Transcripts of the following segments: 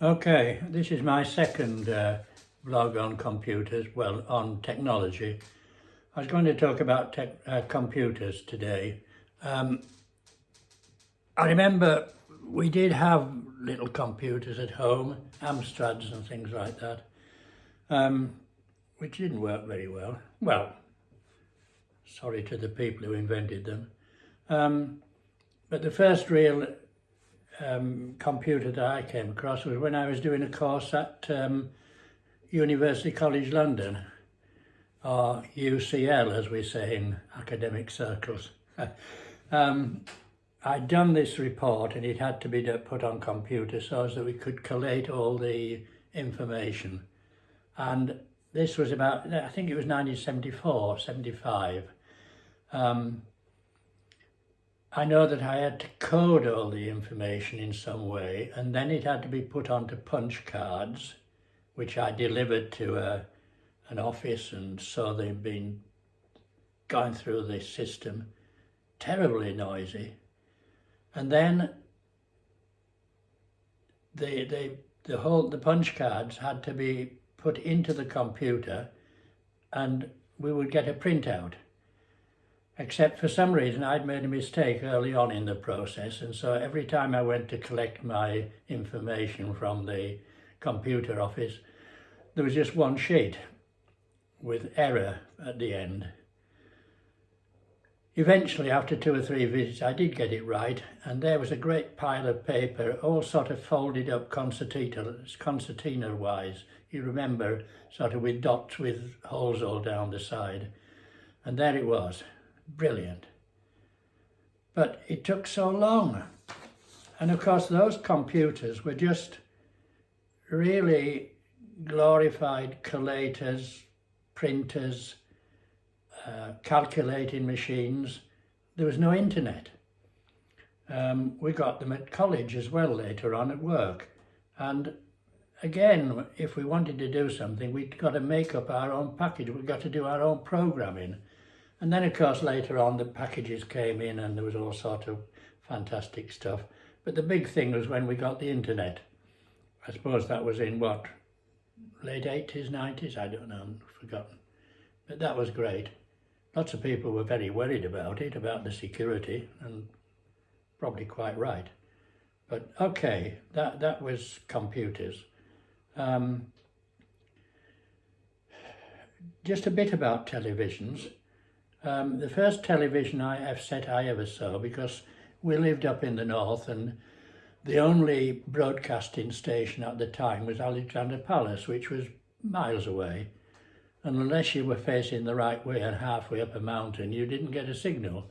Okay, this is my second vlog on computers, well, on technology. I was going to talk about computers today. I remember we did have little computers at home, Amstrads and things like that, which didn't work very well. Well, sorry to the people who invented them. But the first real computer that I came across was when I was doing a course at University College London, or UCL as we say in academic circles. I'd done this report and it had to be put on computer so as that we could collate all the information. And this was about, I think it was 1974, 75. I know that I had to code all the information in some way, and then it had to be put onto punch cards, which I delivered to an office, and so they've been going through this system, terribly noisy. And then the punch cards had to be put into the computer, and we would get a printout. Except for some reason I'd made a mistake early on in the process, and so every time I went to collect my information from the computer office, there was just one sheet with error at the end. Eventually, after 2 or 3 visits, I did get it right, and there was a great pile of paper, all sort of folded up concertina-wise. You remember, sort of with dots with holes all down the side. And there it was. Brilliant. But it took so long. And of course those computers were just really glorified collators, printers, calculating machines. There was no internet. We got them at college as well later on at work. And again, if we wanted to do something, we'd got to make up our own package. We'd got to do our own programming. And then, of course, later on, the packages came in and there was all sort of fantastic stuff. But the big thing was when we got the internet. I suppose that was in, what, late 80s, 90s? I don't know, I've forgotten. But that was great. Lots of people were very worried about it, about the security, and probably quite right. But okay, that was computers. Just a bit about televisions. The first television set I ever saw, because we lived up in the north and the only broadcasting station at the time was Alexandra Palace, which was miles away. And unless you were facing the right way and halfway up a mountain, you didn't get a signal.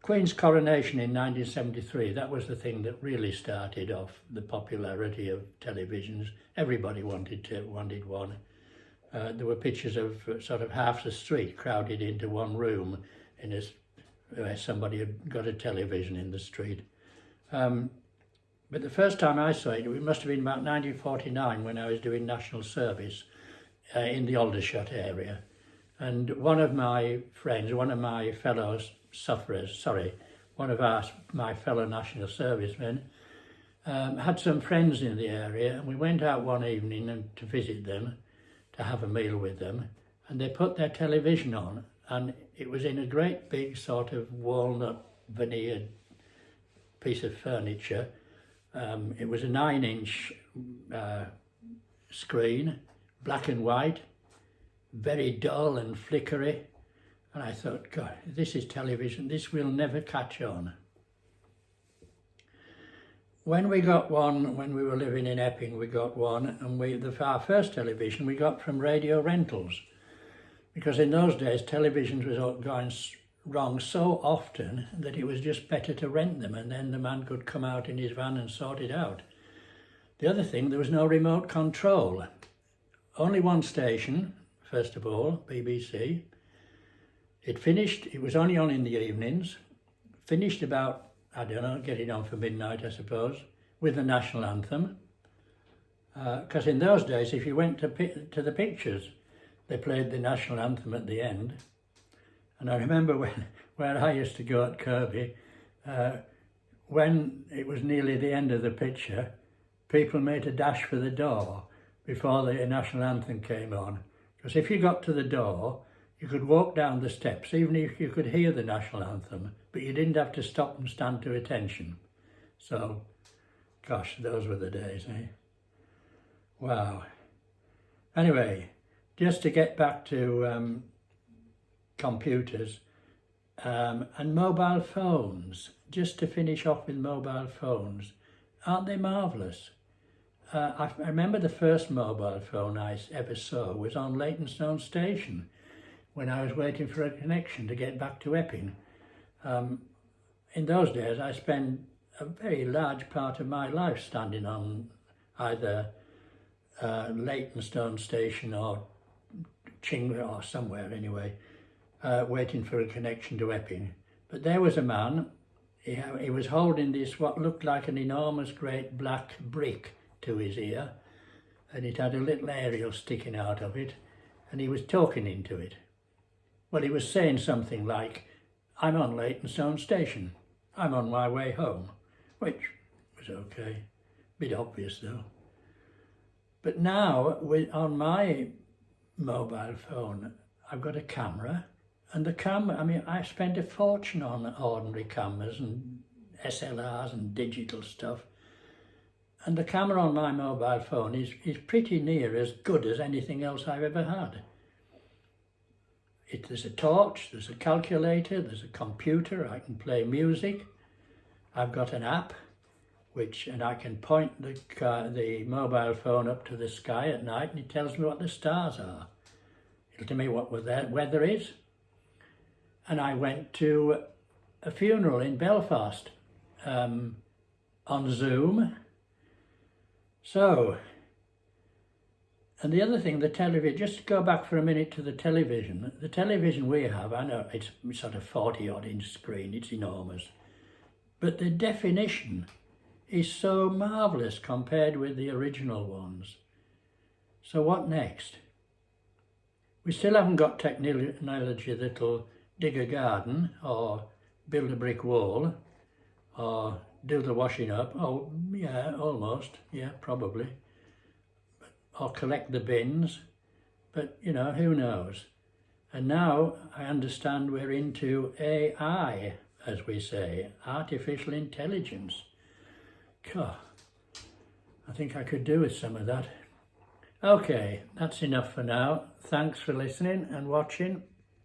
Queen's coronation in 1973, that was the thing that really started off the popularity of televisions. Everybody wanted one. There were pictures of sort of half the street crowded into one room where somebody had got a television in the street. But the first time I saw it must have been about 1949 when I was doing national service in the Aldershot area. And one of my friends, one of my fellow sufferers, my fellow national servicemen, had some friends in the area, and we went out one evening to visit them, to have a meal with them, and they put their television on, and it was in a great big sort of walnut veneered piece of furniture. It was a 9-inch screen, black and white, very dull and flickery, and I thought, God, this is television, this will never catch on. When we got one, when we were living in Epping, we got one, and our first television we got from Radio Rentals, because in those days televisions was going wrong so often that it was just better to rent them, and then the man could come out in his van and sort it out. The other thing, there was no remote control. Only one station, first of all, BBC. It was only on in the evenings, finished about, I don't know, getting on for midnight, I suppose, with the national anthem. Because in those days, if you went to the pictures, they played the national anthem at the end. And I remember where I used to go at Kirby, when it was nearly the end of the picture, people made a dash for the door before the national anthem came on. Because if you got to the door, you could walk down the steps, even if you could hear the national anthem, but you didn't have to stop and stand to attention. So, gosh, those were the days, eh? Wow. Anyway, just to get back to computers and mobile phones, just to finish off with mobile phones, aren't they marvellous? I remember the first mobile phone I ever saw was on Leytonstone Station when I was waiting for a connection to get back to Epping. In those days I spent a very large part of my life standing on either Leytonstone Station or Chingford or somewhere anyway, waiting for a connection to Epping. But there was a man, he was holding this what looked like an enormous great black brick to his ear, and it had a little aerial sticking out of it, and he was talking into it. Well, he was saying something like, "I'm on Leytonstone Station, I'm on my way home," which was okay, bit obvious though. But now, on my mobile phone, I've got a camera, and the camera, I mean, I spent a fortune on ordinary cameras and SLRs and digital stuff, and the camera on my mobile phone is pretty near as good as anything else I've ever had. There's a torch, there's a calculator, there's a computer, I can play music, I've got an app, and I can point the mobile phone up to the sky at night and it tells me what the stars are. It'll tell me what the weather is. And I went to a funeral in Belfast on Zoom. So, and the other thing, the television, just to go back for a minute to the television we have, I know it's sort of 40-odd inch screen, it's enormous, but the definition is so marvellous compared with the original ones. So what next? We still haven't got technology that'll dig a garden or build a brick wall or do the washing up. Oh, yeah, almost. Yeah, probably. Or collect the bins. But, you know, who knows? And now I understand we're into AI, as we say, artificial intelligence. God, I think I could do with some of that. Okay, that's enough for now. Thanks for listening and watching.